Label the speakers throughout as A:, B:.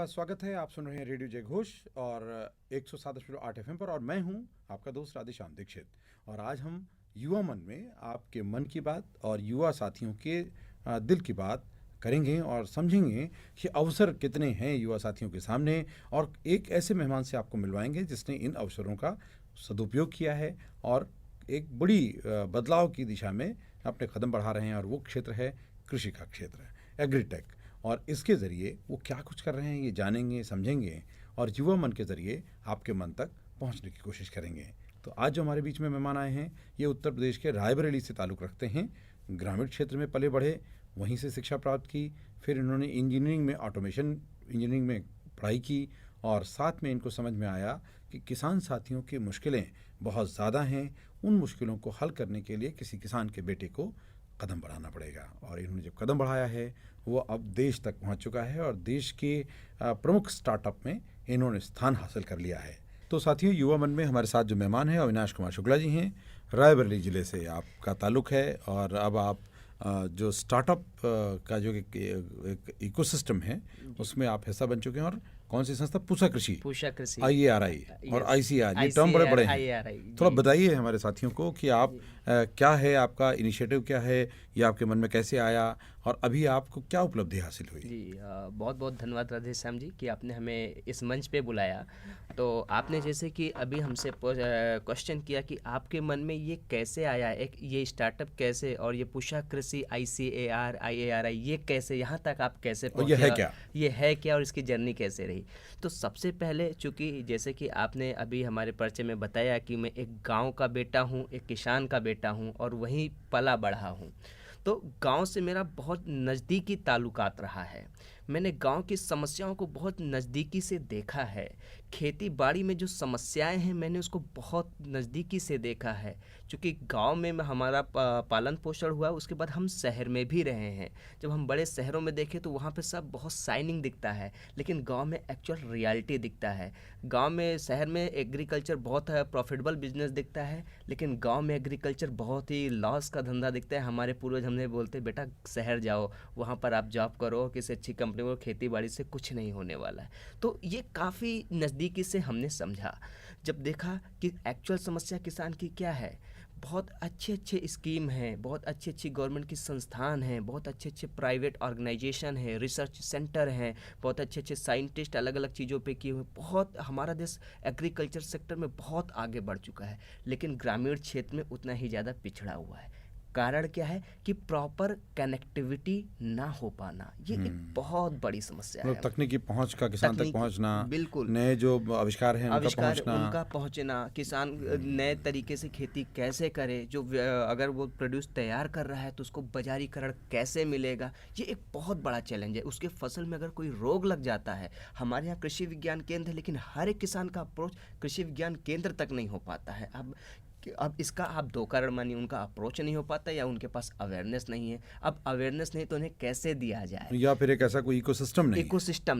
A: स्वागत है। आप सुन रहे हैं रेडियो जय घोष और 107.8 FM पर, और मैं हूं आपका दोस्त राधेश्याम दीक्षित। और आज हम युवा मन में आपके मन की बात और युवा साथियों के दिल की बात करेंगे और समझेंगे कि अवसर कितने हैं युवा साथियों के सामने, और एक ऐसे मेहमान से आपको मिलवाएंगे जिसने इन अवसरों का सदुपयोग किया है और एक बड़ी बदलाव की दिशा में अपने कदम बढ़ा रहे हैं। और वो क्षेत्र है कृषि का क्षेत्र है, एग्रीटेक। और इसके ज़रिए वो क्या कुछ कर रहे हैं ये जानेंगे, समझेंगे और युवा मन के ज़रिए आपके मन तक पहुंचने की कोशिश करेंगे। तो आज जो हमारे बीच में मेहमान आए हैं ये उत्तर प्रदेश के रायबरेली से ताल्लुक़ रखते हैं। ग्रामीण क्षेत्र में पले बढ़े, वहीं से शिक्षा प्राप्त की, फिर इन्होंने इंजीनियरिंग में, ऑटोमेशन इंजीनियरिंग में पढ़ाई की, और साथ में इनको समझ में आया कि किसान साथियों की मुश्किलें बहुत ज़्यादा हैं। उन मुश्किलों को हल करने के लिए किसी किसान के बेटे को कदम बढ़ाना पड़ेगा, और इन्होंने जब कदम बढ़ाया है वो अब देश तक पहुंच चुका है और देश के प्रमुख स्टार्टअप में इन्होंने स्थान हासिल कर लिया है। तो साथियों, युवा मन में हमारे साथ जो मेहमान हैं अविनाश कुमार शुक्ला जी हैं। रायबरेली ज़िले से आपका ताल्लुक़ है और अब आप जो स्टार्टअप का जो एक इकोसिस्टम है उसमें आप हिस्सा बन चुके हैं। और कौन सी संस्था? पूषा कृषि, IARI और ICR, ये टर्म बड़े बड़े हैं। थोड़ा बताइए हमारे साथियों को कि आप क्या है, आपका इनिशिएटिव क्या है, ये आपके मन में कैसे आया और अभी आपको क्या उपलब्धि हासिल हुई?
B: जी, बहुत बहुत धन्यवाद राधेश्याम जी कि आपने हमें इस मंच पे बुलाया। तो आपने जैसे कि अभी हमसे क्वेश्चन किया कि आपके मन में ये कैसे आया, एक ये स्टार्टअप कैसे, और ये पूषा कृषि, ICAR, IARI, ये कैसे, यहाँ तक आप कैसे पहुँचे, ये है क्या और इसकी जर्नी कैसे रही। तो सबसे पहले, चूँकि जैसे कि आपने अभी हमारे परिचय में बताया कि मैं एक गाँव का बेटा हूँ, एक किसान का बेटा हूँ और वहीं पला बढ़ा हूँ, तो गांव से मेरा बहुत नज़दीकी ताल्लुकात रहा है। मैंने गांव की समस्याओं को बहुत नज़दीकी से देखा है। खेती बाड़ी में जो समस्याएं हैं मैंने उसको बहुत नज़दीकी से देखा है। क्योंकि गांव में हमारा पालन पोषण हुआ, उसके बाद हम शहर में भी रहे हैं। जब हम बड़े शहरों में देखें तो वहाँ पे सब बहुत शाइनिंग दिखता है, लेकिन गांव में एक्चुअल रियलिटी दिखता है। गांव में, शहर में एग्रीकल्चर बहुत है, प्रॉफिटेबल बिजनेस दिखता है, लेकिन गांव में एग्रीकल्चर बहुत ही लॉस का धंधा दिखता है। हमारे पूर्वज हमने बोलते, बेटा शहर जाओ, वहाँ पर आप जॉब करो, किसी अच्छी कंपनी में, खेती बाड़ी से कुछ नहीं होने वाला है। तो ये काफ़ी नज़दीकी से हमने समझा। जब देखा कि एक्चुअल समस्या किसान की क्या है, बहुत अच्छे अच्छे स्कीम हैं, बहुत अच्छी अच्छी गवर्नमेंट की संस्थान हैं, बहुत अच्छे अच्छे प्राइवेट ऑर्गेनाइजेशन हैं, रिसर्च सेंटर हैं, बहुत अच्छे अच्छे साइंटिस्ट अलग अलग चीज़ों पे किए हुए। बहुत हमारा देश एग्रीकल्चर सेक्टर में बहुत आगे बढ़ चुका है, लेकिन ग्रामीण क्षेत्र में उतना ही ज़्यादा पिछड़ा हुआ है। कारण क्या है कि प्रॉपर कनेक्टिविटी ना हो पाना, ये एक बहुत बड़ी समस्या है।
A: तकनीकी पहुंच का, किसान तक पहुंचना,
B: बिल्कुल,
A: नए जो आविष्कार हैं
B: उनका पहुंचना, किसान नए तरीके से खेती कैसे करे, जो अगर वो प्रोड्यूस तैयार कर रहा है तो उसको बाजारीकरण कैसे मिलेगा, ये एक बहुत बड़ा चैलेंज है। उसके फसल में अगर कोई रोग लग जाता है, हमारे यहाँ कृषि विज्ञान केंद्र है, लेकिन हर एक किसान का अप्रोच कृषि विज्ञान केंद्र तक नहीं हो पाता है। अब इसका आप दो कारण मानिए, उनका अप्रोच नहीं हो पाता या उनके पास अवेयरनेस नहीं है। अब अवेयरनेस नहीं तो उन्हें कैसे दिया जाए,
A: या फिर एक ऐसा कोई इकोसिस्टम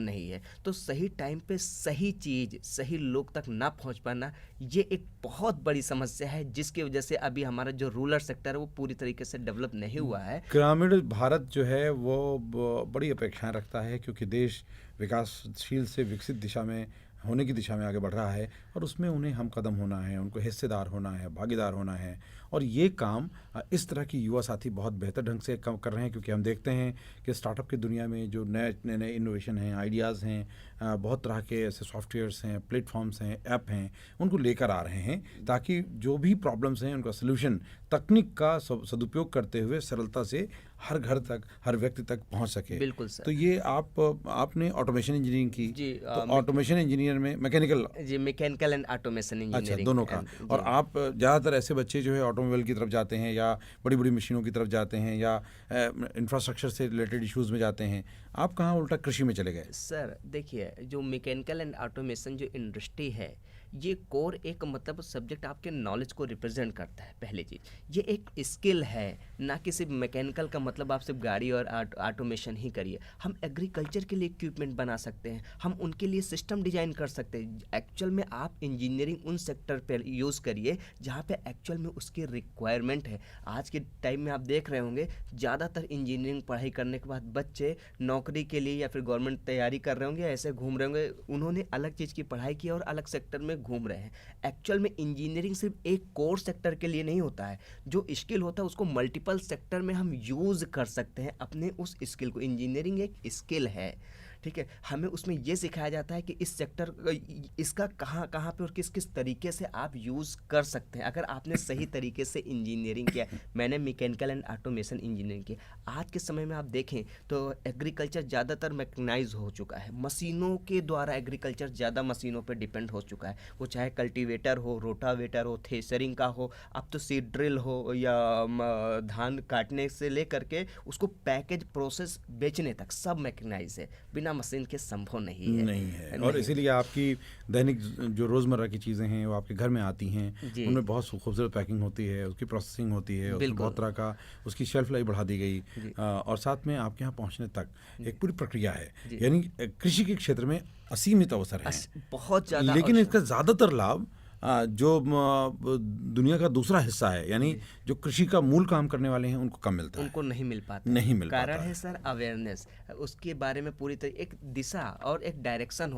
B: नहीं है। तो सही टाइम पे सही चीज़ सही लोग तक ना पहुंच पाना, ये एक बहुत बड़ी समस्या है, जिसकी वजह से अभी हमारा जो रूरल सेक्टर है वो पूरी तरीके से डेवलप नहीं हुआ है।
A: ग्रामीण भारत जो है वो बड़ी अपेक्षाएं रखता है, क्योंकि देश विकासशील से विकसित दिशा में होने की दिशा में आगे बढ़ रहा है, और उसमें उन्हें हम कदम होना है, उनको हिस्सेदार होना है, भागीदार होना है। और ये काम इस तरह की युवा साथी बहुत बेहतर ढंग से कर रहे हैं, क्योंकि हम देखते हैं कि स्टार्टअप की दुनिया में जो नए नए इनोवेशन हैं, आइडियाज़ हैं, बहुत तरह के ऐसे सॉफ्टवेयर्स हैं, प्लेटफॉर्म्स हैं, ऐप हैं, उनको लेकर आ रहे हैं, ताकि जो भी प्रॉब्लम्स हैं उनका सलूशन तकनीक का सदुपयोग करते हुए सरलता से हर घर तक, हर व्यक्ति तक पहुंच सके।
B: बिल्कुल सर।
A: तो ये आपने ऑटोमेशन इंजीनियरिंग की
B: जी,
A: तो ऑटोमेशन इंजीनियर में
B: मैकेनिकल एंड ऑटोमेशन इंजीनियरिंग,
A: अच्छा, दोनों का। और आप ज़्यादातर ऐसे बच्चे जो है ऑटोमोबाइल की तरफ जाते हैं या बड़ी बड़ी मशीनों की तरफ जाते हैं या इंफ्रास्ट्रक्चर से रिलेटेड इश्यूज़ में जाते हैं, आप कहाँ उल्टा कृषि में चले गए?
B: सर देखिए, जो मैकेनिकल एंड ऑटोमेशन जो इंडस्ट्री है, ये कोर एक मतलब सब्जेक्ट आपके नॉलेज को रिप्रेजेंट करता है। पहली चीज़ ये एक स्किल है, ना कि सिर्फ मैकेनिकल का मतलब आप सिर्फ गाड़ी और ऑटोमेशन ही करिए। हम एग्रीकल्चर के लिए इक्विपमेंट बना सकते हैं, हम उनके लिए सिस्टम डिजाइन कर सकते हैं। एक्चुअल में आप इंजीनियरिंग उन सेक्टर पर यूज़ करिए जहाँ पे एक्चुअल में उसकी रिक्वायरमेंट है। आज के टाइम में आप देख रहे होंगे ज़्यादातर इंजीनियरिंग पढ़ाई करने के बाद बच्चे नौकरी के लिए या फिर गवर्नमेंट तैयारी कर रहे होंगे, ऐसे घूम रहे होंगे, उन्होंने अलग चीज़ की पढ़ाई की और अलग सेक्टर में घूम रहे हैं। एक्चुअल में इंजीनियरिंग सिर्फ एक कोर सेक्टर के लिए नहीं होता है, जो स्किल होता है उसको मल्टीपल सेक्टर में हम यूज़ कर सकते हैं अपने उस स्किल को। इंजीनियरिंग एक स्किल है, ठीक है। हमें उसमें ये सिखाया जाता है कि इस सेक्टर इसका कहाँ कहाँ पे और किस किस तरीके से आप यूज़ कर सकते हैं। अगर आपने सही तरीके से इंजीनियरिंग किया, मैंने मैकेनिकल एंड ऑटोमेशन इंजीनियरिंग की। आज के समय में आप देखें तो एग्रीकल्चर ज़्यादातर मैकेनाइज हो चुका है, मशीनों के द्वारा एग्रीकल्चर ज़्यादा मशीनों पर डिपेंड हो चुका है। वो चाहे कल्टीवेटर हो, रोटावेटर हो, थ्रेशरिंग का हो, अब तो सीड ड्रिल हो, या धान काटने से लेकर के उसको पैकेज प्रोसेस बेचने तक सब मैकेनाइज है, बिना मशीन के संभव नहीं है।
A: और इसीलिए आपकी दैनिक जो रोज़मर्रा की चीज़ें हैं वो आपके घर में आती हैं, उनमें बहुत खूबसूरत पैकिंग होती है, उसकी प्रोसेसिंग होती है, उसमें बहुत तरह का उसकी शेल्फ लाइफ बढ़ा दी गई, और साथ में आपके यहाँ पहुँचने तक एक पूरी प्रक्रिया है। यानी कृषि के क्षेत्र में असीमित अवसर हैं,
B: बहुत ज़्यादा,
A: लेकिन इसका ज़्यादातर लाभ जो दुनिया का दूसरा हिस्सा है, यानी जो कृषि का मूल काम करने वाले हैं उनको कम मिलता है,
B: उनको नहीं मिल पाता। कारण है सर अवेयरनेस, उसके बारे में पूरी तरह एक दिशा और एक डायरेक्शन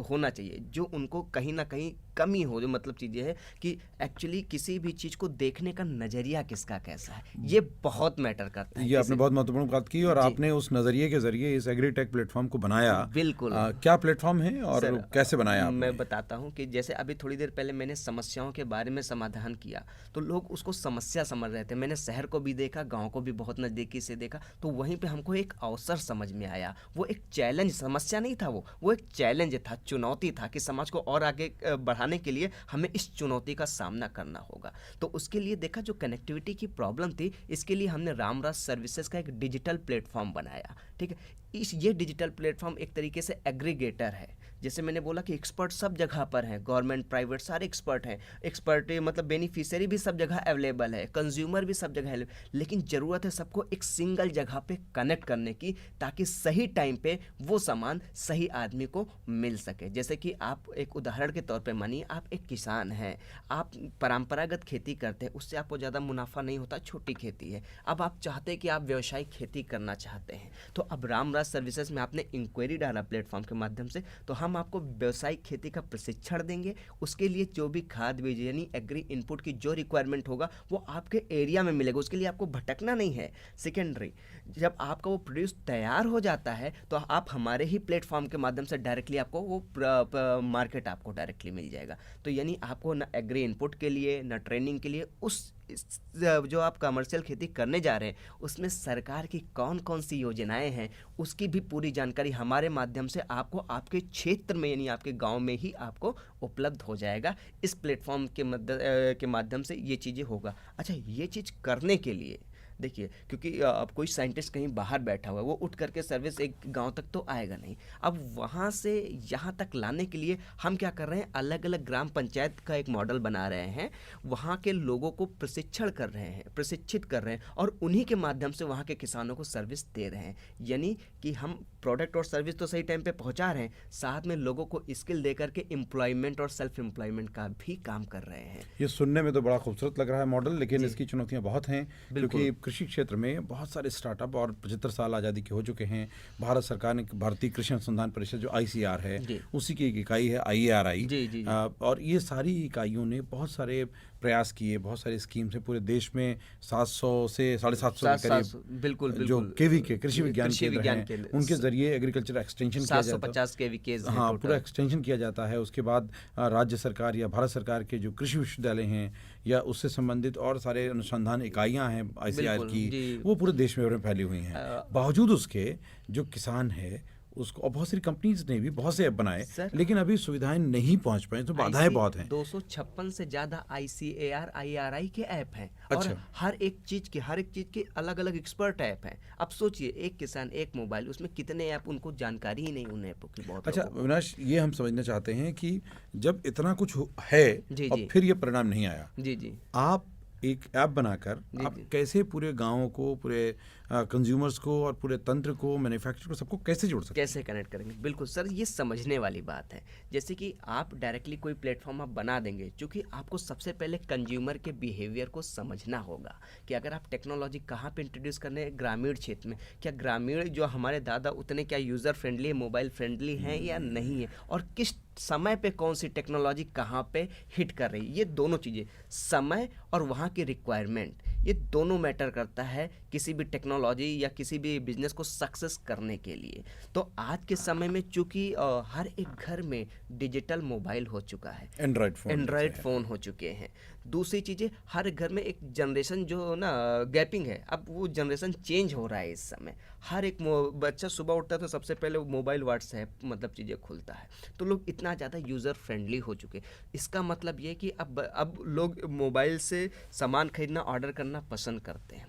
B: होना चाहिए, जो उनको कहीं ना कहीं कमी हो। जो मतलब चीज़ें है कि एक्चुअली किसी भी चीज़ को देखने का नज़रिया किसका कैसा है, ये बहुत मैटर करता है।
A: ये आपने बहुत महत्वपूर्ण बात की, और आपने उस नज़रिए के जरिए इस एग्रीटेक प्लेटफॉर्म को बनाया।
B: बिल्कुल।
A: क्या प्लेटफॉर्म है और कैसे बनाया आपने?
B: मैं बताता हूँ कि जैसे अभी थोड़ी देर पहले मैंने समस्याओं के बारे में समाधान किया, तो लोग उसको समस्या समझ रहे थे। मैंने शहर को भी देखा, गांव को भी बहुत नज़दीकी से देखा, तो वहीं पे हमको एक अवसर समझ में आया। वो एक चैलेंज, समस्या नहीं था, वो एक चैलेंज था, चुनौती था कि समाज को और आगे बढ़ाने के लिए हमें इस चुनौती का सामना करना होगा। तो उसके लिए देखा जो कनेक्टिविटी की प्रॉब्लम थी, इसके लिए हमने रामराज सर्विसेज का एक डिजिटल प्लेटफॉर्म बनाया, ठीक है। ये डिजिटल प्लेटफॉर्म एक तरीके से एग्रीगेटर है। जैसे मैंने बोला कि एक्सपर्ट सब जगह पर हैं, गवर्नमेंट प्राइवेट सारे एक्सपर्ट हैं। एक्सपर्ट मतलब बेनिफिशियरी भी सब जगह अवेलेबल है, कंज्यूमर भी सब जगह अवेलेबल, लेकिन ज़रूरत है सबको एक सिंगल जगह पे कनेक्ट करने की, ताकि सही टाइम पे वो सामान सही आदमी को मिल सके। जैसे कि आप एक उदाहरण के तौर पे मानिए, आप एक किसान हैं, आप परंपरागत खेती करते हैं, उससे आपको ज़्यादा मुनाफा नहीं होता, छोटी खेती है। अब आप चाहते हैं कि आप व्यावसायिक खेती करना चाहते हैं, तो अब रामराज सर्विसेज में आपने इंक्वायरी डाला प्लेटफॉर्म के माध्यम से, तो हम आपको व्यावसायिक खेती का प्रशिक्षण देंगे। उसके लिए जो भी खाद बीज यानी एग्री इनपुट की जो रिक्वायरमेंट होगा वो आपके एरिया में मिलेगा, उसके लिए आपको भटकना नहीं है। सेकेंडरी, जब आपका वो प्रोड्यूस तैयार हो जाता है तो आप हमारे ही प्लेटफॉर्म के माध्यम से डायरेक्टली आपको वो मार्केट आपको डायरेक्टली मिल जाएगा। तो यानी आपको ना एग्री इनपुट के लिए ना ट्रेनिंग के लिए, उस जो आप कमर्शियल खेती करने जा रहे हैं उसमें सरकार की कौन कौन सी योजनाएं हैं उसकी भी पूरी जानकारी हमारे माध्यम से आपको आपके क्षेत्र में यानी आपके गांव में ही आपको उपलब्ध हो जाएगा। इस प्लेटफॉर्म के माध्यम से ये चीज़ें होगा। अच्छा, ये चीज़ करने के लिए देखिए, क्योंकि अब कोई साइंटिस्ट कहीं बाहर बैठा हुआ है, वो उठ करके सर्विस एक गांव तक तो आएगा नहीं। अब वहाँ से यहाँ तक लाने के लिए हम क्या कर रहे हैं, अलग अलग ग्राम पंचायत का एक मॉडल बना रहे हैं, वहाँ के लोगों को प्रशिक्षण कर रहे हैं, प्रशिक्षित कर रहे हैं, और उन्हीं के माध्यम से वहाँ के किसानों को सर्विस दे रहे हैं। यानी कि हम प्रोडक्ट और सर्विस तो सही टाइम पे पहुँचा रहे हैं, साथ में लोगों को स्किल दे करके एम्प्लॉयमेंट और सेल्फ एम्प्लॉयमेंट का भी काम कर रहे हैं।
A: ये सुनने में तो बड़ा खूबसूरत लग रहा है मॉडल, लेकिन इसकी चुनौतियाँ बहुत हैं, क्योंकि कृषि क्षेत्र में बहुत सारे स्टार्टअप, और 75 साल आज़ादी के हो चुके हैं। भारत सरकार ने भारतीय कृषि अनुसंधान परिषद जो ICR है, उसी की एक इकाई है IARI, और ये सारी इकाइयों ने बहुत सारे प्रयास किए, बहुत सारी स्कीम्स हैं पूरे देश में। 700 से 750 के करीब
B: बिल्कुल
A: जो केवी के कृषि विज्ञान केंद्र हैं, उनके जरिए एग्रीकल्चर एक्सटेंशन किया जाता है।
B: 750 केवी के
A: पूरा एक्सटेंशन किया जाता है। उसके बाद राज्य सरकार या भारत सरकार के जो कृषि विश्वविद्यालय हैं या उससे संबंधित और सारे अनुसंधान इकाइयाँ हैं ICR की, वो पूरे देश में फैली हुई हैं। बावजूद उसके जो किसान है उसको, और बहुत सारी कंपनीज ने भी बहुत से ऐप बनाए,
B: सर,
A: लेकिन अभी सुविधाएं नहीं पहुंच पाई, तो बाधाएं बहुत हैं।
B: 256 से ज्यादा ICAR IRI के ऐप हैं और
A: अच्छा।
B: हर एक चीज के अलग अलग एक्सपर्ट ऐप हैं। अब सोचिए, एक किसान एक मोबाइल, उसमें कितने ऐप, उनको जानकारी ही नहीं उन ऐपों की बहुत
A: अच्छा
B: लोगों को।
A: अविनाश, ये हम समझना चाहते हैं कि जब इतना कुछ है
B: जी
A: और
B: जी
A: फिर ये परिणाम नहीं आया,
B: जी जी
A: आप एक ऐप बनाकर
B: जी
A: आप
B: जी
A: कैसे पूरे गांवों को, पूरे कंज्यूमर्स को और पूरे तंत्र को, मैन्युफैक्चरर को, सबको कैसे जोड़ सकते हैं?
B: कैसे कनेक्ट करेंगे? बिल्कुल सर, ये समझने वाली बात है। जैसे कि आप डायरेक्टली कोई प्लेटफॉर्म आप बना देंगे, क्योंकि आपको सबसे पहले कंज्यूमर के बिहेवियर को समझना होगा कि अगर आप टेक्नोलॉजी कहाँ पे इंट्रोड्यूस करने हैं, ग्रामीण क्षेत्र में, क्या ग्रामीण जो हमारे दादा उतने क्या यूज़र फ्रेंडली, मोबाइल फ्रेंडली हैं या नहीं है, और किस समय पे कौन सी टेक्नोलॉजी कहाँ पे हिट कर रही है। ये दोनों चीज़ें, समय और वहाँ की रिक्वायरमेंट, ये दोनों मैटर करता है किसी भी टेक्नोलॉजी या किसी भी बिजनेस को सक्सेस करने के लिए। तो आज के समय में चूंकि हर एक घर में डिजिटल मोबाइल हो चुका है, एंड्रॉयड फ़ोन हो चुके हैं। दूसरी चीज़ें, हर घर में एक जनरेशन जो ना गैपिंग है, अब वो जनरेशन चेंज हो रहा है इस समय। हर एक बच्चा सुबह उठता है तो सबसे पहले मोबाइल, व्हाट्सएप मतलब चीज़ें खुलता है। तो लोग इतना ज़्यादा यूज़र फ्रेंडली हो चुके। इसका मतलब ये कि अब लोग मोबाइल से सामान खरीदना, ऑर्डर करना पसंद करते हैं।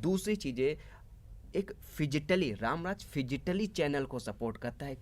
B: दूसरी चीज़ें, एक फिजिटली, रामराज फिजिटली चैनल को सपोर्ट करता है,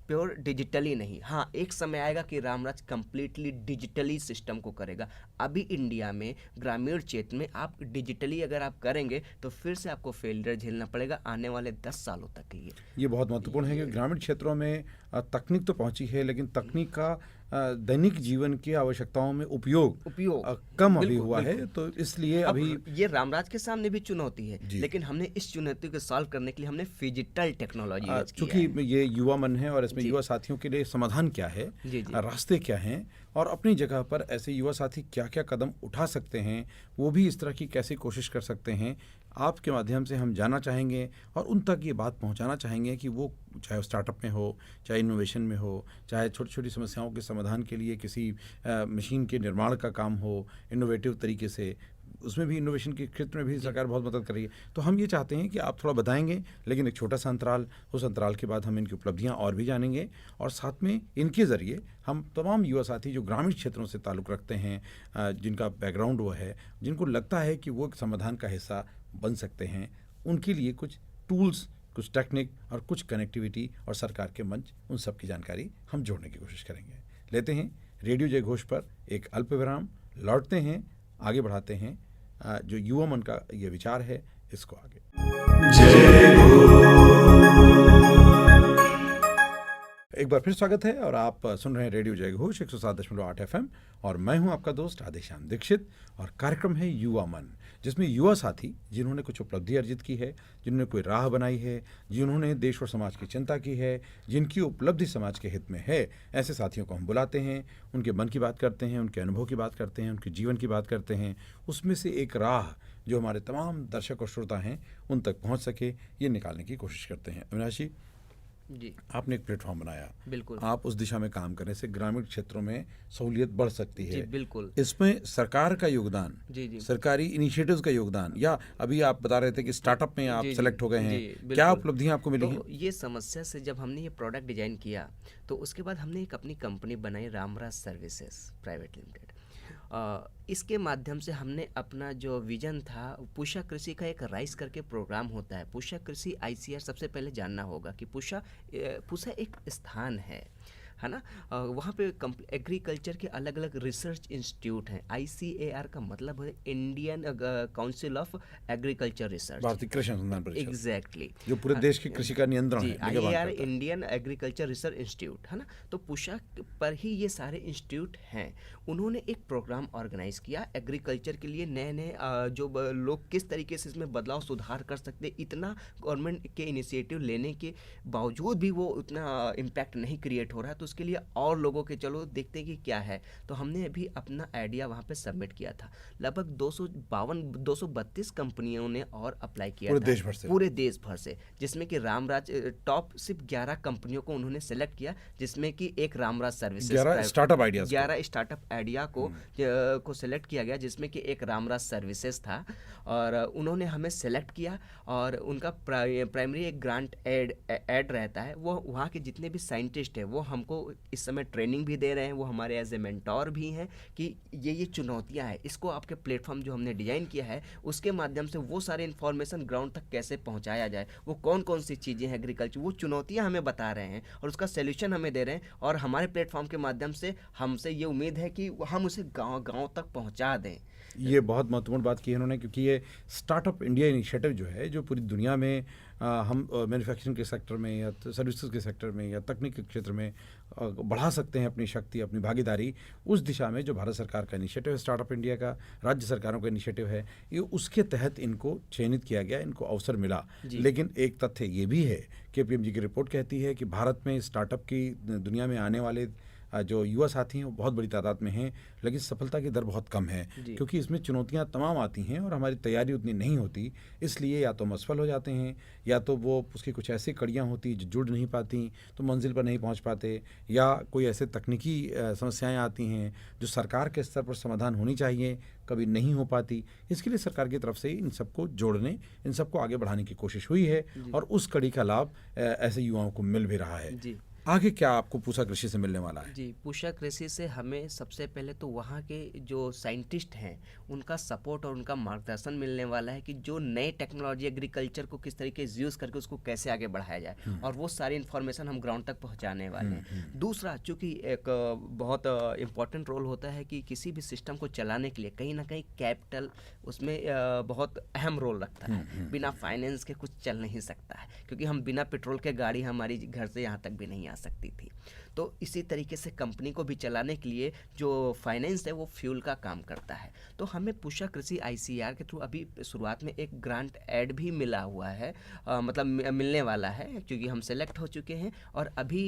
B: प्योर डिजिटली नहीं। हाँ, एक समय आएगा कि रामराज कंप्लीटली डिजिटली सिस्टम को करेगा। अभी इंडिया में ग्रामीण क्षेत्र में आप डिजिटली अगर आप करेंगे तो फिर से आपको फेलियर झेलना पड़ेगा आने वाले 10 सालों तक के लिए।
A: ये बहुत महत्वपूर्ण है कि ग्रामीण क्षेत्रों में तकनीक तो पहुंची है, लेकिन तकनीक का दैनिक जीवन की आवश्यकताओं में उपयोग कम अभी हुआ है, तो इसलिए अभी
B: ये रामराज के सामने भी चुनौती है, लेकिन हमने इस चुनौती को सॉल्व करने के लिए हमने फिजिटल टेक्नोलॉजी यूज किया है।
A: चूंकि ये युवा मन है और इसमें युवा साथियों के लिए समाधान क्या है, रास्ते क्या हैं, और अपनी जगह पर ऐसे युवा साथी क्या क्या कदम उठा सकते हैं, वो भी इस तरह की कैसे कोशिश कर सकते हैं, आपके माध्यम से हम जानना चाहेंगे और उन तक ये बात पहुंचाना चाहेंगे कि वो चाहे स्टार्टअप में हो, चाहे इनोवेशन में हो, चाहे छोटी छोटी समस्याओं के समाधान के लिए किसी मशीन के निर्माण का काम हो इनोवेटिव तरीके से, उसमें भी इनोवेशन के क्षेत्र में भी सरकार बहुत मदद कर रही है। तो हम ये चाहते हैं कि आप थोड़ा बताएंगे, लेकिन एक छोटा सा अंतराल, उस अंतराल के बाद हम इनकी उपलब्धियां और भी जानेंगे, और साथ में इनके ज़रिए हम तमाम युवा साथी जो ग्रामीण क्षेत्रों से ताल्लुक़ रखते हैं, जिनका बैकग्राउंड वो है, जिनको लगता है कि वो एक समाधान का हिस्सा बन सकते हैं, उनके लिए कुछ टूल्स, कुछ टेक्निक और कुछ कनेक्टिविटी और सरकार के मंच, उन सब की जानकारी हम जोड़ने की कोशिश करेंगे। लेते हैं रेडियो जय घोष पर एक अल्प विराम, लौटते हैं, आगे बढ़ाते हैं जो युवा मन का ये विचार है, इसको आगे। एक बार फिर स्वागत है और आप सुन रहे हैं रेडियो जय घोष 107.8 FM, और मैं हूं आपका दोस्त राधेश्याम दीक्षित, और कार्यक्रम है युवा मन, जिसमें युवा साथी जिन्होंने कुछ उपलब्धि अर्जित की है, जिन्होंने कोई राह बनाई है, जिन्होंने देश और समाज की चिंता की है, जिनकी उपलब्धि समाज के हित में है, ऐसे साथियों को हम बुलाते हैं, उनके मन की बात करते हैं, उनके अनुभव की बात करते हैं, उनके जीवन की बात करते हैं। उसमें से एक राह जो हमारे तमाम दर्शक और श्रोता हैं उन तक पहुँच सके, ये निकालने की कोशिश करते हैं। अविनाश
B: जी,
A: आपने एक प्लेटफॉर्म बनाया,
B: बिल्कुल
A: आप उस दिशा में काम करने से ग्रामीण क्षेत्रों में सहूलियत बढ़ सकती है।
B: जी, बिल्कुल।
A: इसमें सरकार का योगदान,
B: जी
A: सरकारी इनिशिएटिव्स का योगदान, या अभी आप बता रहे थे कि स्टार्टअप में आप सेलेक्ट हो गए हैं, क्या उपलब्धियां आपको मिली हैं?
B: तो ये समस्या से जब हमने ये प्रोडक्ट डिजाइन किया, तो उसके बाद हमने एक अपनी कंपनी बनाई, रामराज सर्विसेज प्राइवेट लिमिटेड। इसके माध्यम से हमने अपना जो विजन था, पूषा कृषि का एक राइस करके प्रोग्राम होता है, पूषा कृषि ICR, सबसे पहले जानना होगा कि पूषा एक स्थान है ना। वहाँ पे एग्रीकल्चर के अलग अलग रिसर्च इंस्टीट्यूट हैं। ICAR का मतलब है Indian council of agriculture research,
A: भारतीय कृषि अनुसंधान परिषद,
B: एग्जैक्टली,
A: जो पूरे देश की कृषि का नियंत्रण है।
B: IAR Indian agriculture research institute है ना। तो पूषा पर ही ये सारे इंस्टीट्यूट हैं। उन्होंने एक प्रोग्राम ऑर्गेनाइज किया एग्रीकल्चर के लिए, नए नए जो लोग किस तरीके से इसमें बदलाव सुधार कर सकते। इतना गवर्नमेंट के इनिशिएटिव लेने के बावजूद भी वो उतना इम्पैक्ट नहीं क्रिएट हो रहा है, तो उसके लिए और लोगों के चलो देखते हैं कि क्या है। तो हमने अभी अपना आइडिया वहाँ पे सबमिट किया था। लगभग 232 कंपनियों ने और अप्लाई किया
A: पूरे
B: था
A: देश भर से।
B: पूरे देश भर से, जिसमें कि रामराज टॉप सिर्फ 11 कंपनियों को उन्होंने सेलेक्ट किया, जिसमें कि एक Ramraj services
A: 11 startup ideas
B: 11 startup idea को सेलेक्ट किया गया, जिसमें कि एक रामराज सर्विसेज था। और उन्होंने हमें सेलेक्ट किया और उनका प्राइमरी एक ग्रांट एड रहता है। वो वहाँ के जितने भी साइंटिस्ट हैं वो हमको इस समय ट्रेनिंग भी दे रहे हैं, वो हमारे एज ए मेंटोर भी हैं कि ये चुनौतियाँ हैं, इसको आपके प्लेटफॉर्म जो हमने डिज़ाइन किया है उसके माध्यम से वो सारे इन्फॉर्मेशन ग्राउंड तक कैसे पहुँचाया जाए, वो कौन कौन सी चीज़ें हैं एग्रीकल्चर, वो चुनौतियाँ हमें बता रहे हैं और उसका सोल्यूशन हमें दे रहे हैं। और हमारे प्लेटफॉर्म के माध्यम से हमसे ये उम्मीद है कि हम उसे गाँव तक पहुँचा दें।
A: ये बहुत महत्वपूर्ण बात की है उन्होंने, क्योंकि ये स्टार्टअप इंडिया इनिशिएटिव जो है, जो पूरी दुनिया में हम मैन्युफैक्चरिंग के सेक्टर में या सर्विसेज के सेक्टर में या तकनीक के क्षेत्र में बढ़ा सकते हैं अपनी शक्ति, अपनी भागीदारी, उस दिशा में जो भारत सरकार का इनिशिएटिव है, स्टार्टअप इंडिया का, राज्य सरकारों का इनिशिएटिव है, ये उसके तहत इनको चयनित किया गया, इनको अवसर मिला। लेकिन एक तथ्य ये भी है कि पीएमजी की रिपोर्ट कहती है कि भारत में स्टार्टअप की दुनिया में आने वाले जो युवा साथी हैं वो बहुत बड़ी तादाद में हैं, लेकिन सफलता की दर बहुत कम है, क्योंकि इसमें चुनौतियां तमाम आती हैं और हमारी तैयारी उतनी नहीं होती। इसलिए या तो हम असफल हो जाते हैं, या तो वो उसकी कुछ ऐसी कड़ियां होती जो जुड़ नहीं पाती, तो मंजिल पर नहीं पहुंच पाते, या कोई ऐसे तकनीकी समस्याएं आती हैं जो सरकार के स्तर पर समाधान होनी चाहिए, कभी नहीं हो पाती। इसके लिए सरकार की तरफ से इन सबको जोड़ने, इन सबको आगे बढ़ाने की कोशिश हुई है और उस कड़ी का लाभ ऐसे युवाओं को मिल भी रहा है। आगे क्या आपको पूषा कृषि से मिलने वाला है?
B: जी, पूषा कृषि से हमें सबसे पहले तो वहाँ के जो साइंटिस्ट हैं उनका सपोर्ट और उनका मार्गदर्शन मिलने वाला है कि जो नए टेक्नोलॉजी एग्रीकल्चर को किस तरीके से यूज़ करके उसको कैसे आगे बढ़ाया जाए, और वो सारी इन्फॉर्मेशन हम ग्राउंड तक पहुँचाने वाले हैं। दूसरा, चूँकि एक बहुत इम्पॉर्टेंट रोल होता है कि किसी भी सिस्टम को चलाने के लिए कहीं ना कहीं कैपिटल उसमें बहुत अहम रोल रखता है। बिना फाइनेंस के कुछ चल नहीं सकता है, क्योंकि हम बिना पेट्रोल के गाड़ी हमारी घर से यहाँ तक भी नहीं आ सकती थी। तो इसी तरीके से कंपनी को भी चलाने के लिए जो फाइनेंस है वो फ्यूल का काम करता है। तो हमें पूषा कृषि आईसीआर के थ्रू अभी शुरुआत में एक ग्रांट ऐड भी मिला हुआ है, मतलब मिलने वाला है, क्योंकि हम सेलेक्ट हो चुके हैं। और अभी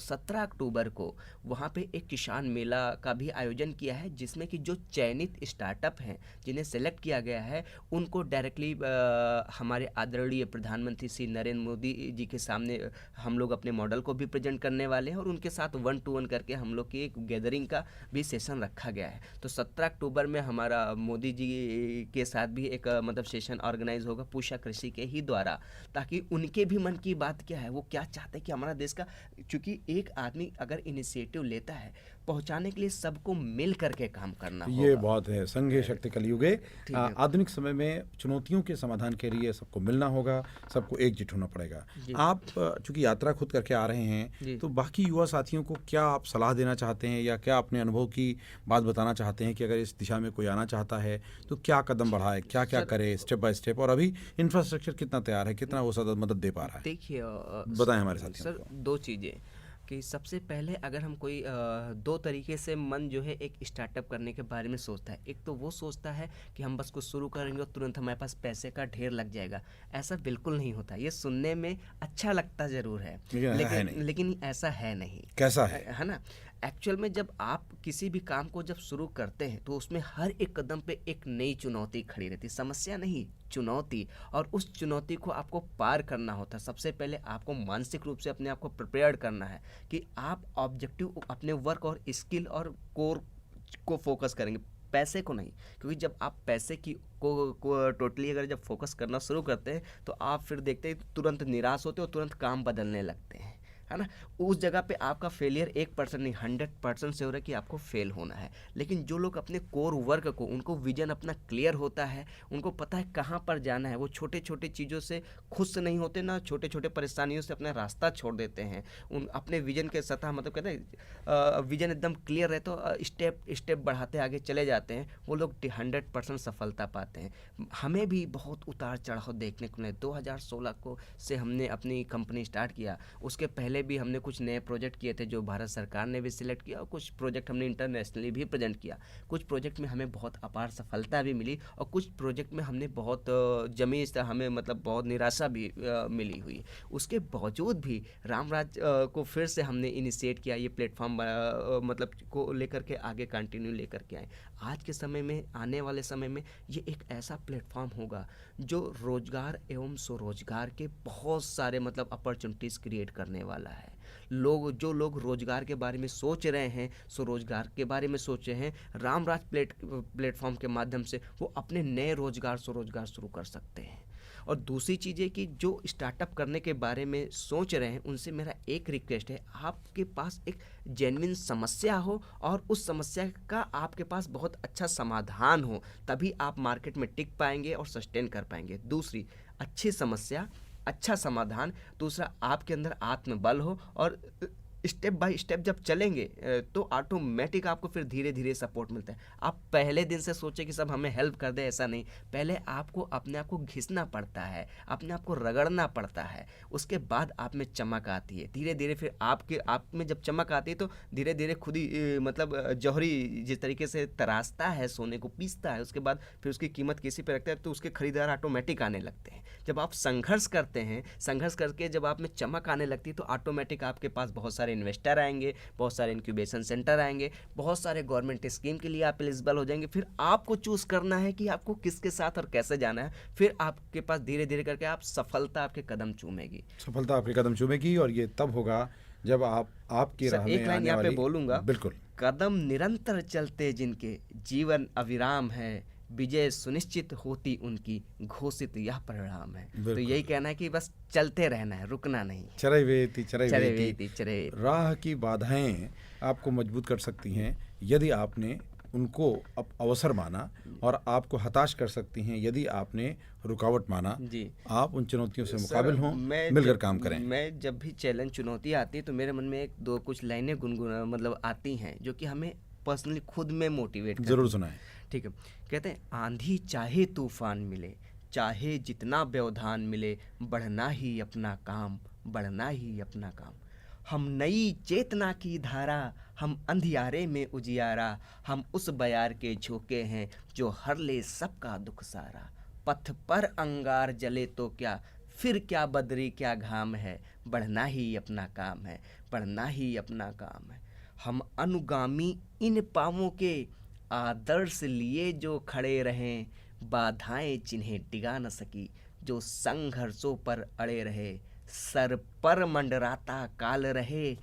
B: 17 अक्टूबर को वहाँ पे एक किसान मेला का भी आयोजन किया है, जिसमें कि जो चयनित स्टार्टअप हैं जिन्हें सेलेक्ट किया गया है उनको डायरेक्टली हमारे आदरणीय प्रधानमंत्री श्री नरेंद्र मोदी जी के सामने हम लोग अपने मॉडल को भी प्रेजेंट करने वाले हैं, और उनके साथ 1-to-1 करके हम लोग की एक गैदरिंग का भी सेशन रखा गया है। तो 17 अक्टूबर में हमारा मोदी जी के साथ भी एक मतलब सेशन ऑर्गेनाइज होगा पूषा कृषि के ही द्वारा, ताकि उनके भी मन की बात क्या है, वो क्या चाहते हैं कि हमारा देश का, चूँकि एक आदमी अगर इनिशिएटिव लेता है पहुंचाने के लिए सबको मिल करके काम करना होगा।
A: ये बहुत है, संघे शक्ति कलयुगे। आधुनिक समय में चुनौतियों के समाधान के लिए सबको मिलना होगा, सबको एकजुट होना पड़ेगा। आप चूंकि यात्रा खुद करके आ रहे हैं, तो बाकी युवा साथियों को क्या आप सलाह देना चाहते हैं, या क्या अपने अनुभव की बात बताना चाहते हैं कि अगर इस दिशा में कोई आना चाहता है तो क्या कदम बढ़ाए, क्या क्या करे स्टेप बाय स्टेप, और अभी इंफ्रास्ट्रक्चर कितना तैयार है, कितना वो मदद दे पा रहा है?
B: देखिए
A: बताएं हमारे साथियों
B: को। सर, दो चीज़ें कि सबसे पहले अगर हम कोई दो तरीके से मन जो है एक स्टार्टअप करने के बारे में सोचता है। एक तो वो सोचता है कि हम बस कुछ शुरू करेंगे और तुरंत हमारे पास पैसे का ढेर लग जाएगा। ऐसा बिल्कुल नहीं होता। ये सुनने में अच्छा लगता ज़रूर है, लेकिन ऐसा है नहीं।
A: कैसा
B: है ना? एक्चुअल में जब आप किसी भी काम को जब शुरू करते हैं तो उसमें हर एक कदम पे एक नई चुनौती खड़ी रहती, समस्या नहीं, चुनौती। और उस चुनौती को आपको पार करना होता है। सबसे पहले आपको मानसिक रूप से अपने आप को प्रिपेयर करना है कि आप ऑब्जेक्टिव अपने वर्क और स्किल और कोर को फोकस करेंगे, पैसे को नहीं। क्योंकि जब आप पैसे की को टोटली अगर जब फोकस करना शुरू करते हैं तो आप फिर देखते हैं तुरंत निराश होते हो, तुरंत काम बदलने लगते हैं, है ना? उस जगह पे आपका फेलियर 1% नहीं 100% से हो रहा है कि आपको फेल होना है। लेकिन जो लोग अपने कोर वर्क को, उनको विजन अपना क्लियर होता है, उनको पता है कहाँ पर जाना है, वो छोटे छोटे चीज़ों से खुश नहीं होते ना, छोटे छोटे परेशानियों से अपना रास्ता छोड़ देते हैं। उन अपने विजन के सतह मतलब कहते हैं विजन एकदम क्लियर है तो स्टेप स्टेप बढ़ाते आगे चले जाते हैं, वो लोग 100% सफलता पाते हैं। हमें भी बहुत उतार चढ़ाव देखने को मिले। 2016 को से हमने अपनी कंपनी स्टार्ट किया, उसके पहले पहले भी हमने कुछ नए प्रोजेक्ट किए थे जो भारत सरकार ने भी सिलेक्ट किया, और कुछ प्रोजेक्ट हमने इंटरनेशनली भी प्रेजेंट किया। कुछ प्रोजेक्ट में हमें बहुत अपार सफलता भी मिली, और कुछ प्रोजेक्ट में हमने बहुत हमें मतलब बहुत निराशा भी मिली हुई। उसके बावजूद भी रामराज को फिर से हमने इनिशिएट किया, ये प्लेटफॉर्म मतलब को लेकर के आगे कंटिन्यू लेकर के आए। आज के समय में, आने वाले समय में ये एक ऐसा प्लेटफॉर्म होगा जो रोजगार एवं स्वरोजगार के बहुत सारे मतलब अपॉर्चुनिटीज़ क्रिएट करने वाला है। जो लोग रोजगार के बारे में सोच रहे हैं, स्वरोजगार के बारे में सोच रहे हैं, रामराज प्लेटफॉर्म के माध्यम से वो अपने नए रोजगार स्वरोजगार शुरू कर सकते हैं। और दूसरी चीज़ है कि जो स्टार्टअप करने के बारे में सोच रहे हैं, उनसे मेरा एक रिक्वेस्ट है, आपके पास एक जेन्युइन समस्या हो और उस समस्या का आपके पास बहुत अच्छा समाधान हो, तभी आप मार्केट में टिक पाएंगे और सस्टेन कर पाएंगे। दूसरी, अच्छी समस्या, अच्छा समाधान। दूसरा, आपके अंदर आत्मबल हो, और स्टेप बाय स्टेप जब चलेंगे तो ऑटोमेटिक आपको फिर धीरे धीरे सपोर्ट मिलता है। आप पहले दिन से सोचे कि सब हमें हेल्प कर दे, ऐसा नहीं। पहले आपको अपने आप को घिसना पड़ता है, अपने आप को रगड़ना पड़ता है, उसके बाद आप में चमक आती है। धीरे धीरे फिर आप में जब चमक आती है तो धीरे धीरे खुद ही मतलब जौहरी जिस तरीके से तराशता है, सोने को पीसता है, उसके बाद फिर उसकी कीमत किसी पे रखता है तो उसके खरीदार ऑटोमेटिक आने लगते हैं। जब आप संघर्ष करते हैं, संघर्ष करके जब आप में चमक आने लगती है तो ऑटोमेटिक आपके पास बहुत सारे इन्वेस्टर आएंगे, बहुत सारे इंक्यूबेशन सेंटर आएंगे, बहुत सारे गवर्नमेंट स्कीम के लिए आप एलिजिबल हो जाएंगे। फिर आपको चूज करना है कि आपको किसके साथ और कैसे जाना है। फिर आपके पास धीरे धीरे करके आप सफलता आपके कदम चूमेगी।
A: सफलता आपके कदम चूमेगी, और ये तब होगा जब आपकी राह में
B: एक लाइन यहाँ पे बोलूंगा,
A: बिल्कुल,
B: कदम निरंतर चलते जिनके, जीवन अविराम है, विजय सुनिश्चित होती उनकी, घोषित यह परिणाम है। तो यही कहना है कि बस चलते रहना है, रुकना नहीं।
A: चरैवेति राह की बाधाएं आपको मजबूत कर सकती हैं यदि आपने उनको अवसर माना, और आपको हताश कर सकती हैं यदि आपने रुकावट माना
B: जी।
A: आप उन चुनौतियों से मुकाबिल हों, मिलकर काम करें।
B: मैं जब भी चैलेंज चुनौती आती है तो मेरे मन में एक दो कुछ लाइनें गुनगुना मतलब आती हैं जो कि हमें पर्सनली खुद में मोटिवेट करती हैं।
A: जरूर सुनाएं।
B: ठीक है, कहते हैं, आंधी चाहे तूफान मिले, चाहे जितना व्यवधान मिले, बढ़ना ही अपना काम, बढ़ना ही अपना काम। हम नई चेतना की धारा, हम अंधियारे में उजियारा, हम उस बयार के झोंके हैं जो हर ले सबका दुख सारा। पथ पर अंगार जले तो क्या, फिर क्या बदरी क्या घाम है, बढ़ना ही अपना काम है, बढ़ना ही अपना काम है। हम अनुगामी इन पावों के, आदर्श लिए जो खड़े रहें, बाधाएं जिन्हें डिगा न सकी, जो संघर्षों पर अड़े रहे। सर पर मंडराता काल रहे,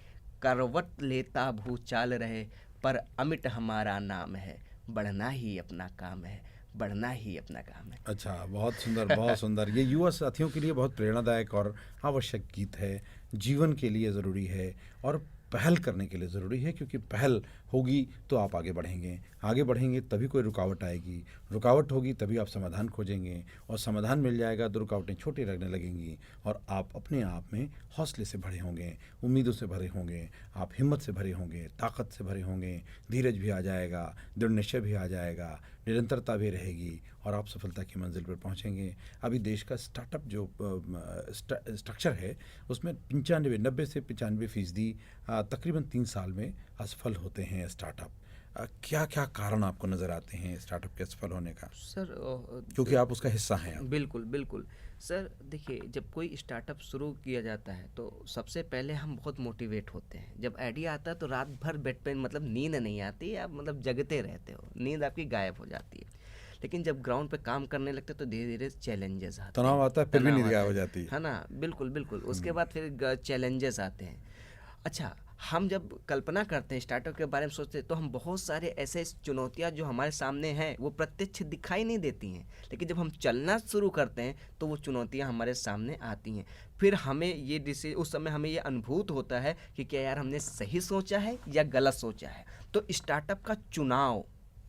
B: करवट लेता भूचाल रहे, पर अमिट हमारा नाम है, बढ़ना ही अपना काम है, बढ़ना ही अपना काम है।
A: अच्छा, बहुत सुंदर, बहुत सुंदर। ये युवा साथियों के लिए बहुत प्रेरणादायक और आवश्यक गीत है, जीवन के लिए ज़रूरी है और पहल करने के लिए ज़रूरी है, क्योंकि पहल होगी तो आप आगे बढ़ेंगे, आगे बढ़ेंगे तभी कोई रुकावट आएगी, रुकावट होगी तभी आप समाधान खोजेंगे, और समाधान मिल जाएगा तो रुकावटें छोटी लगने लगेंगी, और आप अपने आप में हौसले से भरे होंगे, उम्मीदों से भरे होंगे, आप हिम्मत से भरे होंगे, ताकत से भरे होंगे, धीरज भी आ जाएगा, दृढ़ निश्चय भी आ जाएगा, निरंतरता भी रहेगी, और आप सफलता की मंजिल पर पहुंचेंगे। अभी देश का स्टार्टअप जो स्ट्रक्चर है उसमें 90 से 95% तकरीबन 3 साल में असफल होते हैं स्टार्टअप। क्या क्या कारण आपको नज़र आते हैं स्टार्टअप के असफल होने का?
B: सर
A: क्योंकि आप उसका हिस्सा हैं।
B: बिल्कुल बिल्कुल सर, देखिए, जब कोई स्टार्टअप शुरू किया जाता है तो सबसे पहले हम बहुत मोटिवेट होते हैं। जब आइडिया आता है तो रात भर बेड पे मतलब नींद नहीं आती, आप मतलब जगते रहते हो, नींद आपकी गायब हो जाती है। लेकिन जब ग्राउंड पे काम करने लगते तो धीरे धीरे चैलेंजेस आते हैं,
A: तनाव आता है, फिर भी नींद गायब हो जाती
B: है ना। बिल्कुल बिल्कुल, उसके बाद फिर चैलेंजेस आते हैं। अच्छा, हम जब कल्पना करते हैं स्टार्टअप के बारे में सोचते हैं तो हम बहुत सारे ऐसे चुनौतियां जो हमारे सामने हैं वो प्रत्यक्ष दिखाई नहीं देती हैं, लेकिन जब हम चलना शुरू करते हैं तो वो चुनौतियां हमारे सामने आती हैं। फिर हमें ये उस समय हमें ये अनुभूत होता है कि क्या यार हमने सही सोचा है या गलत सोचा है। तो स्टार्टअप का चुनाव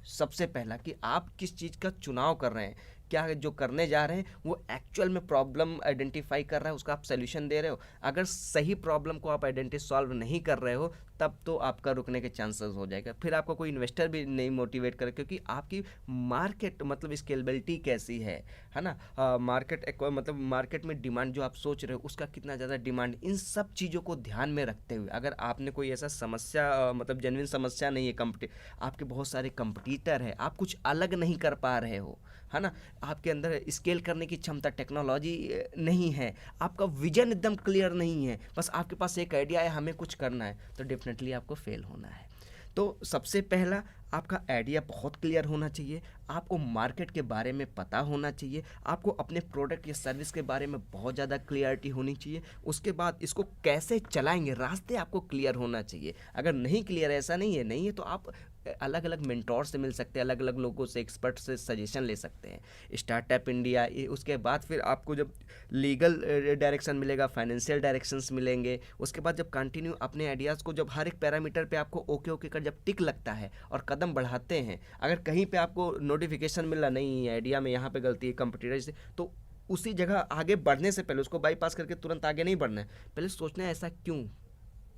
B: सबसे पहला, कि आप किस चीज़ का चुनाव कर रहे हैं, क्या जो करने जा रहे हैं वो एक्चुअल में प्रॉब्लम आइडेंटिफाई कर रहा है, उसका आप सोल्यूशन दे रहे हो। अगर सही प्रॉब्लम को आप सॉल्व नहीं कर रहे हो तब तो आपका रुकने के चांसेस हो जाएगा। फिर आपका कोई इन्वेस्टर भी नहीं मोटिवेट करे, क्योंकि आपकी मार्केट मतलब स्केलेबिलिटी कैसी है ना, मतलब मार्केट में डिमांड जो आप सोच रहे हो उसका कितना ज़्यादा डिमांड, इन सब चीज़ों को ध्यान में रखते हुए अगर आपने कोई ऐसा समस्या मतलब जेन्युइन समस्या नहीं है, आपके बहुत सारे कंपटीटर है, आप कुछ अलग नहीं कर पा रहे हो, है ना, आपके अंदर स्केल करने की क्षमता, टेक्नोलॉजी नहीं है, आपका विजन एकदम क्लियर नहीं है, बस आपके पास एक आइडिया है हमें कुछ करना है, तो डेफिनेटली आपको फेल होना है। तो सबसे पहला आपका आइडिया बहुत क्लियर होना चाहिए, आपको मार्केट के बारे में पता होना चाहिए, आपको अपने प्रोडक्ट या सर्विस के बारे में बहुत ज़्यादा क्लियरिटी होनी चाहिए। उसके बाद इसको कैसे चलाएंगे, रास्ते आपको क्लियर होना चाहिए। अगर नहीं क्लियर, ऐसा नहीं है तो आप अलग अलग मेंटोर से मिल सकते हैं, अलग अलग लोगों से, एक्सपर्ट से सजेशन ले सकते हैं। स्टार्टअप इंडिया, उसके बाद फिर आपको जब लीगल डायरेक्शन मिलेगा, फाइनेंशियल डायरेक्शंस मिलेंगे, उसके बाद जब कंटिन्यू अपने आइडियाज़ को जब हर एक पैरामीटर पे आपको ओके कर जब टिक लगता है और कदम बढ़ाते हैं, अगर कहीं पे आपको नोटिफिकेशन मिल रहा नहीं आइडिया में यहाँ पे गलती है कंप्यूटर से, तो उसी जगह आगे बढ़ने से पहले उसको बाईपास करके तुरंत आगे नहीं बढ़ना है, पहले सोचना है ऐसा क्यों,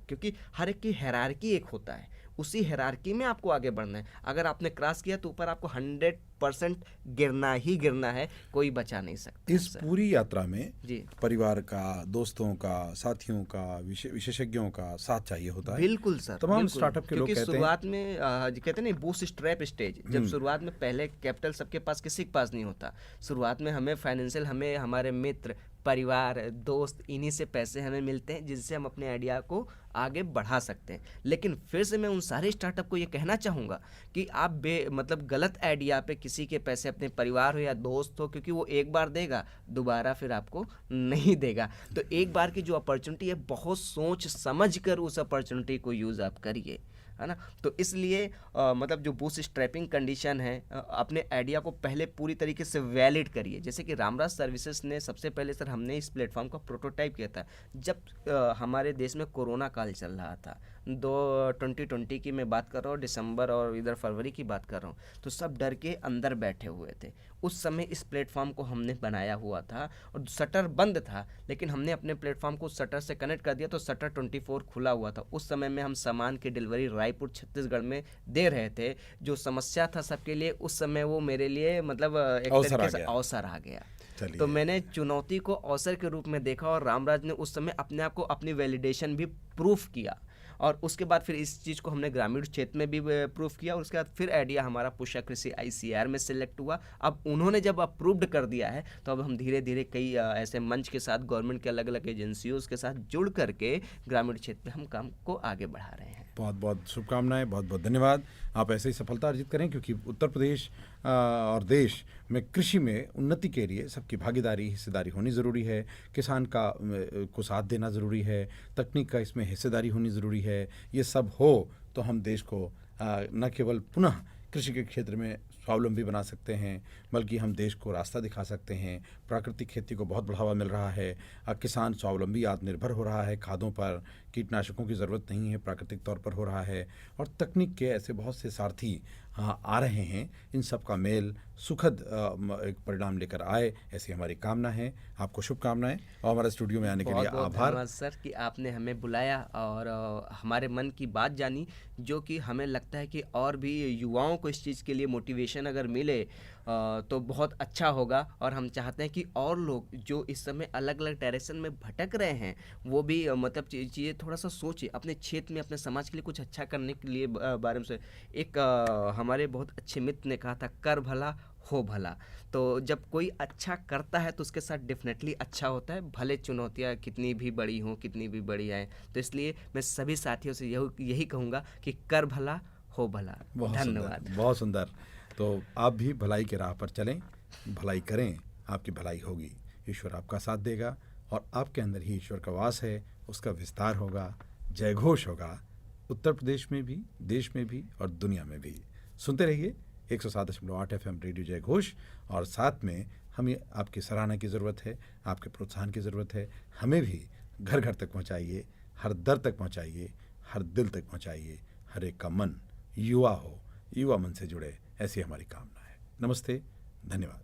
B: क्योंकि हर एक की हायरार्की एक होता है, उसी हायरार्की में आपको आगे बढ़ना है। अगर आपने क्रॉस किया तो ऊपर आपको 100% गिरना ही गिरना है, कोई बचा नहीं सकता।
A: इस पूरी यात्रा में
B: जी
A: परिवार का, दोस्तों का, साथियों का, विशेषज्ञों का साथ चाहिए होता है।
B: बिल्कुल सर,
A: तमाम
B: बिल्कुल।
A: स्टार्टअप के लोग कहते हैं,
B: शुरुआत में कहते हैं बूट स्ट्रैप स्टेज, जब शुरुआत में पहले कैपिटल सबके पास, किसी के पास नहीं होता, शुरुआत में हमें फाइनेंशियल, हमें हमारे मित्र, परिवार, दोस्त, इन्हीं से पैसे हमें मिलते हैं जिनसे हम अपने आइडिया को आगे बढ़ा सकते हैं। लेकिन फिर से मैं उन सारे स्टार्टअप को ये कहना चाहूँगा कि आप मतलब गलत आइडिया पे किसी के पैसे, अपने परिवार हो या दोस्त हो, क्योंकि वो एक बार देगा, दोबारा फिर आपको नहीं देगा। तो एक बार की जो अपॉर्चुनिटी है, बहुत सोच समझ कर उस अपॉर्चुनिटी को यूज़ आप करिए, है ना। तो इसलिए मतलब जो बूस्ट स्ट्रैपिंग कंडीशन है, अपने आइडिया को पहले पूरी तरीके से वैलिड करिए। जैसे कि रामराज सर्विसेज ने सबसे पहले सर, हमने इस प्लेटफॉर्म का प्रोटोटाइप किया था जब हमारे देश में कोरोना काल चल रहा था, 2020 की मैं बात कर रहा हूँ, दिसंबर और इधर फरवरी की बात कर रहा हूँ, तो सब डर के अंदर बैठे हुए थे। उस समय इस प्लेटफॉर्म को हमने बनाया हुआ था और शटर बंद था, लेकिन हमने अपने प्लेटफॉर्म को शटर से कनेक्ट कर दिया तो शटर 24 खुला हुआ था। उस समय में हम सामान की डिलीवरी रायपुर छत्तीसगढ़ में दे रहे थे। जो समस्या था सबके लिए, उस समय वो मेरे लिए मतलब एक तरीके से अवसर आ गया। तो मैंने चुनौती को अवसर के रूप में देखा और रामराज ने उस समय अपने आप को, अपनी वैलिडेशन भी प्रूफ किया, और उसके बाद फिर इस चीज़ को हमने ग्रामीण क्षेत्र में भी प्रूफ किया, और उसके बाद फिर आइडिया हमारा पुष्या कृषि ICR में सिलेक्ट हुआ। अब उन्होंने जब अप्रूव्ड कर दिया है, तो अब हम धीरे धीरे कई ऐसे मंच के साथ, गवर्नमेंट के अलग अलग एजेंसियों के साथ जुड़ करके ग्रामीण क्षेत्र में हम काम को आगे बढ़ा रहे हैं।
A: बहुत बहुत शुभकामनाएं, बहुत बहुत धन्यवाद। आप ऐसे ही सफलता अर्जित करें, क्योंकि उत्तर प्रदेश और देश में कृषि में उन्नति के लिए सबकी भागीदारी, हिस्सेदारी होनी ज़रूरी है। किसान को साथ देना ज़रूरी है, तकनीक का इसमें हिस्सेदारी होनी ज़रूरी है। ये सब हो तो हम देश को न केवल पुनः कृषि के क्षेत्र में स्वावलंबी बना सकते हैं, बल्कि हम देश को रास्ता दिखा सकते हैं। प्राकृतिक खेती को बहुत बढ़ावा मिल रहा है, किसान स्वावलंबी, आत्मनिर्भर हो रहा है, खादों पर, कीटनाशकों की ज़रूरत नहीं है, प्राकृतिक तौर पर हो रहा है, और तकनीक के ऐसे बहुत से सारथी आ रहे हैं। इन सब का मेल सुखद एक परिणाम लेकर आए, ऐसी हमारी कामना है। आपको शुभकामनाएं और हमारे स्टूडियो में आने के लिए आभार।
B: धन्यवाद सर कि आपने हमें बुलाया और हमारे मन की बात जानी, जो कि हमें लगता है कि और भी युवाओं को इस चीज़ के लिए मोटिवेशन अगर मिले तो बहुत अच्छा होगा। और हम चाहते हैं कि और लोग जो इस समय अलग अलग डायरेक्शन में भटक रहे हैं, वो भी मतलब चीज़ें थोड़ा सा सोचे, अपने क्षेत्र में, अपने समाज के लिए कुछ अच्छा करने के लिए बारे में से। एक हमारे बहुत अच्छे मित्र ने कहा था, कर भला हो भला। तो जब कोई अच्छा करता है तो उसके साथ डेफिनेटली अच्छा होता है, भले चुनौतियाँ कितनी भी बड़ी हों, कितनी भी बड़ी आएँ। तो इसलिए मैं सभी साथियों से यही कहूँगा कि कर भला हो भला। धन्यवाद।
A: बहुत सुंदर। तो आप भी भलाई के राह पर चलें, भलाई करें, आपकी भलाई होगी, ईश्वर आपका साथ देगा, और आपके अंदर ही ईश्वर का वास है, उसका विस्तार होगा, जय घोष होगा, उत्तर प्रदेश में भी, देश में भी और दुनिया में भी। सुनते रहिए 107.8 FM रेडियो जय घोष, और साथ में हमें आपकी सराहना की ज़रूरत है, आपके प्रोत्साहन की ज़रूरत है। हमें भी घर घर तक पहुँचाइए, हर दर तक पहुँचाइए, हर दिल तक पहुँचाइए। हर एक का मन युवा हो, युवा मन से जुड़े, ऐसी हमारी कामना है। नमस्ते, धन्यवाद।